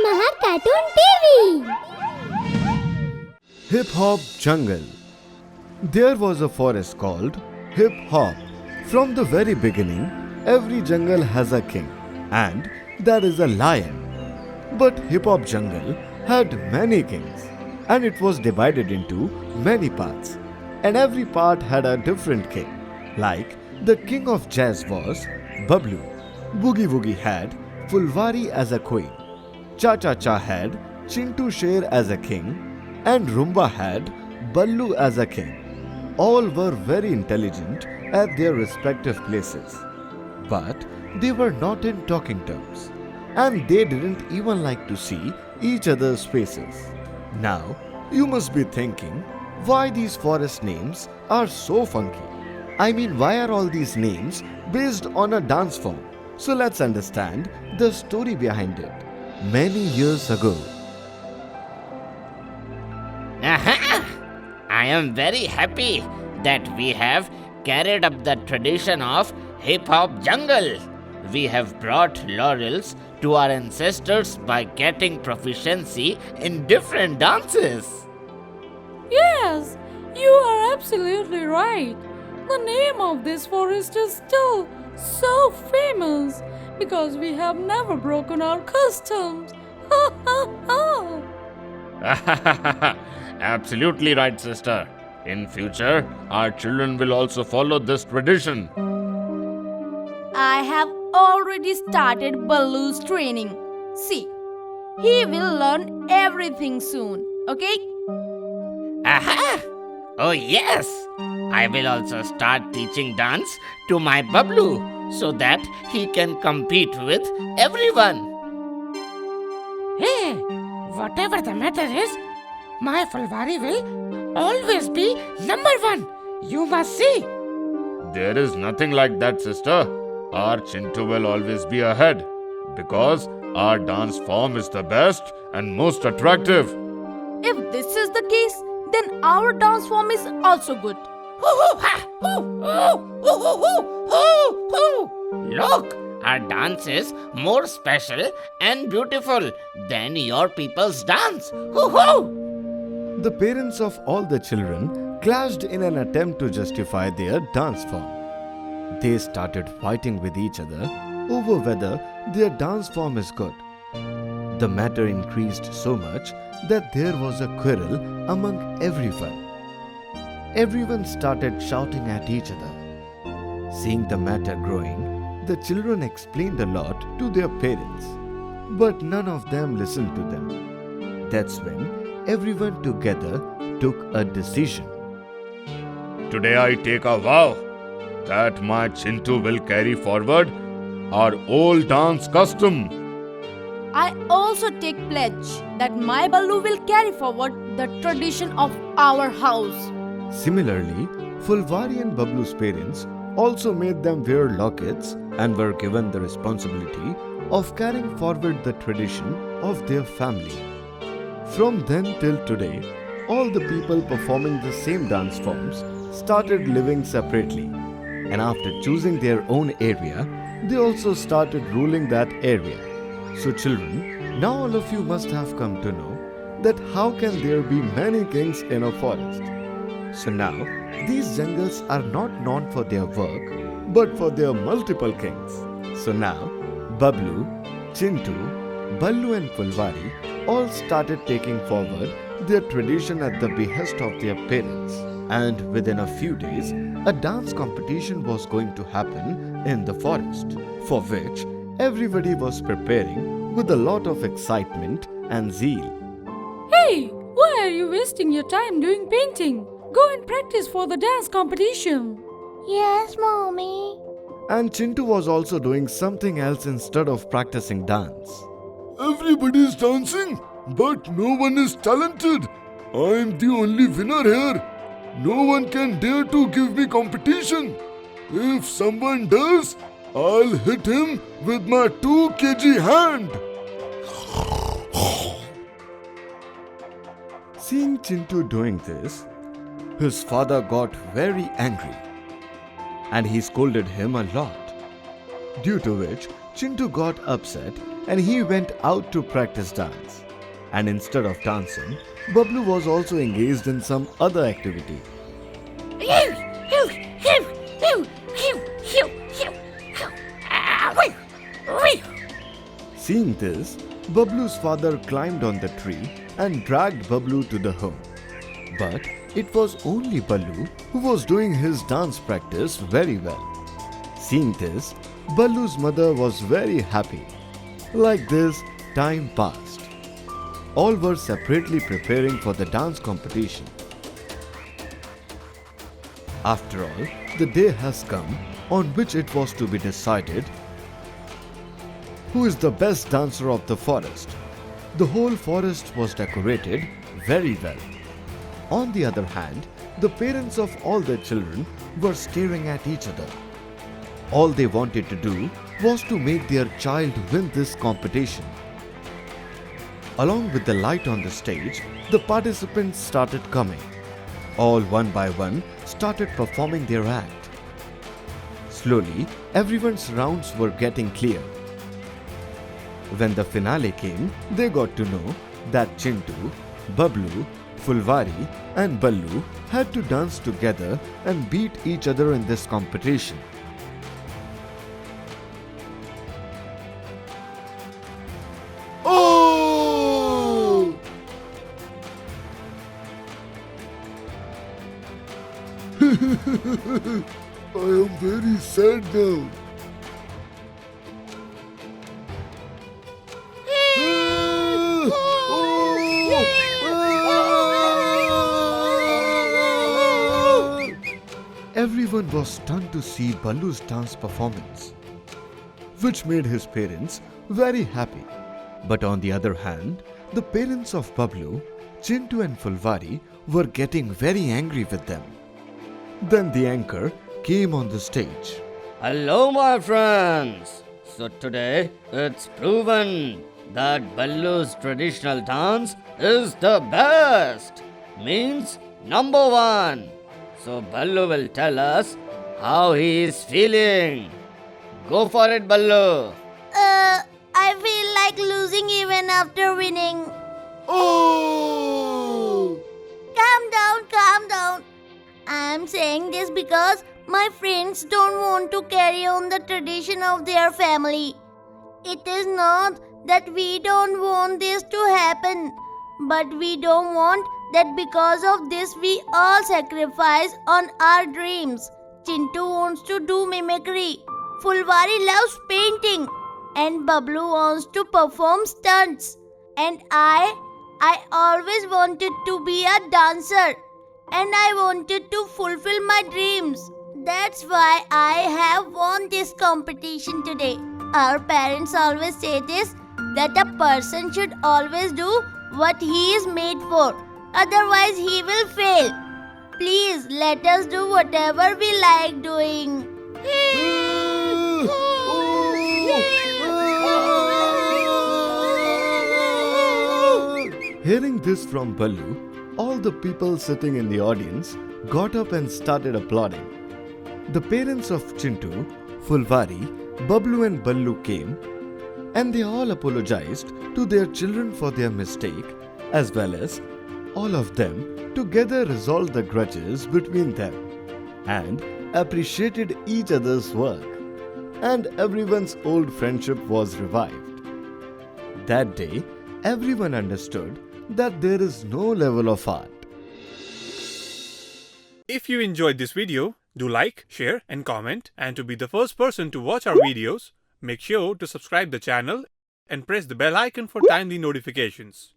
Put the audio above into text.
Mahar Cartoon TV. Hip Hop Jungle. There was a forest called Hip Hop. From the very beginning, every jungle has a king, and that is a lion. But Hip Hop Jungle had many kings, and it was divided into many parts, and every part had a different king. Like the king of jazz was Bablu, Boogie Woogie had Fulwari as a queen, Cha Cha Cha had Chintu Sher as a king, and Rumba had Ballu as a king. All were very intelligent at their respective places, but they were not in talking terms, and they didn't even like to see each other's faces. Now, you must be thinking, why these forest names are so funky? I mean, why are all these names based on a dance form? So let's understand the story behind it. Many years ago, Aha! I am very happy that we have carried up the tradition of Hip Hop Jungle. We have brought laurels to our ancestors by getting proficiency in different dances. Yes, you are absolutely right. The name of this forest is still so famous because we have never broken our customs. Ha ha ha! Absolutely right, sister. In future, our children will also follow this tradition. I have already started Baloo's training. See, he will learn everything soon, okay? Aha! Oh, yes! I will also start teaching dance to my Bablu so that he can compete with everyone. Hey, whatever the matter is, my Fulwari will always be number one. You must see. There is nothing like that, sister. Our Chintu will always be ahead because our dance form is the best and most attractive. If this is the case, then our dance form is also good. Look, our dance is more special and beautiful than your people's dance. the parents of all the children clashed in an attempt to justify their dance form. They started fighting with each other over whether their dance form is good. The matter increased so much that there was a quarrel among everyone. Everyone started shouting at each other. Seeing the matter growing, the children explained a lot to their parents, but none of them listened to them. That's when everyone together took a decision. Today I take a vow that my Chintu will carry forward our old dance custom. I also take pledge that my Baloo will carry forward the tradition of our house. Similarly, Fulwari and Bablu's parents also made them wear lockets and were given the responsibility of carrying forward the tradition of their family. From then till today, all the people performing the same dance forms started living separately, and after choosing their own area, they also started ruling that area. So children, now all of you must have come to know that how can there be many kings in a forest. So now, these jungles are not known for their work, but for their multiple kings. So now, Bablu, Chintu, Ballu and Fulwari all started taking forward their tradition at the behest of their parents. And within a few days, a dance competition was going to happen in the forest, for which everybody was preparing with a lot of excitement and zeal. Hey, why are you wasting your time doing painting? Go and practice for the dance competition. Yes, Mommy. And Chintu was also doing something else instead of practicing dance. Everybody is dancing, but no one is talented. I'm the only winner here. No one can dare to give me competition. If someone does, I'll hit him with my 2 kg hand. Seeing Chintu doing this, his father got very angry and he scolded him a lot, due to which Chintu got upset and he went out to practice dance. And instead of dancing, Bablu was also engaged in some other activity. Seeing this, Bablu's father climbed on the tree and dragged Bablu to the home. But it was only Ballu who was doing his dance practice very well. Seeing this, Ballu's mother was very happy. Like this, time passed. All were separately preparing for the dance competition. After all, the day has come on which it was to be decided who is the best dancer of the forest. The whole forest was decorated very well. On the other hand, the parents of all their children were staring at each other. All they wanted to do was to make their child win this competition. Along with the light on the stage, the participants started coming. All one by one started performing their act. Slowly, everyone's rounds were getting clear. When the finale came, they got to know that Chintu, Bablu, Fulvari and Ballu had to dance together and beat each other in this competition. Oh! I am very sad now. Everyone was stunned to see Ballu's dance performance, which made his parents very happy. But on the other hand, the parents of Bablu, Chintu and Fulvari were getting very angry with them. Then the anchor came on the stage. Hello, my friends. So today it's proven that Ballu's traditional dance is the best. Means number one. So Ballu will tell us how he is feeling. Go for it, Ballu. I feel like losing even after winning. Oh! Calm down, calm down. I'm saying this because my friends don't want to carry on the tradition of their family. It is not that we don't want this to happen, but we don't want that because of this we all sacrifice on our dreams. Chintu wants to do mimicry. Fulvari loves painting. And Bablu wants to perform stunts. And I always wanted to be a dancer. And I wanted to fulfill my dreams. That's why I have won this competition today. Our parents always say this, that a person should always do what he is made for. Otherwise he will fail. Please let us do whatever we like doing. Hearing this from Ballu, all the people sitting in the audience got up and started applauding. The parents of Chintu, Fulvari, Bablu and Ballu came and they all apologized to their children for their mistake, as well as all of them together resolved the grudges between them and appreciated each other's work, and everyone's old friendship was revived. That day, everyone understood that there is no level of art. If you enjoyed this video, do like, share and comment, and to be the first person to watch our videos, make sure to subscribe the channel and press the bell icon for timely notifications.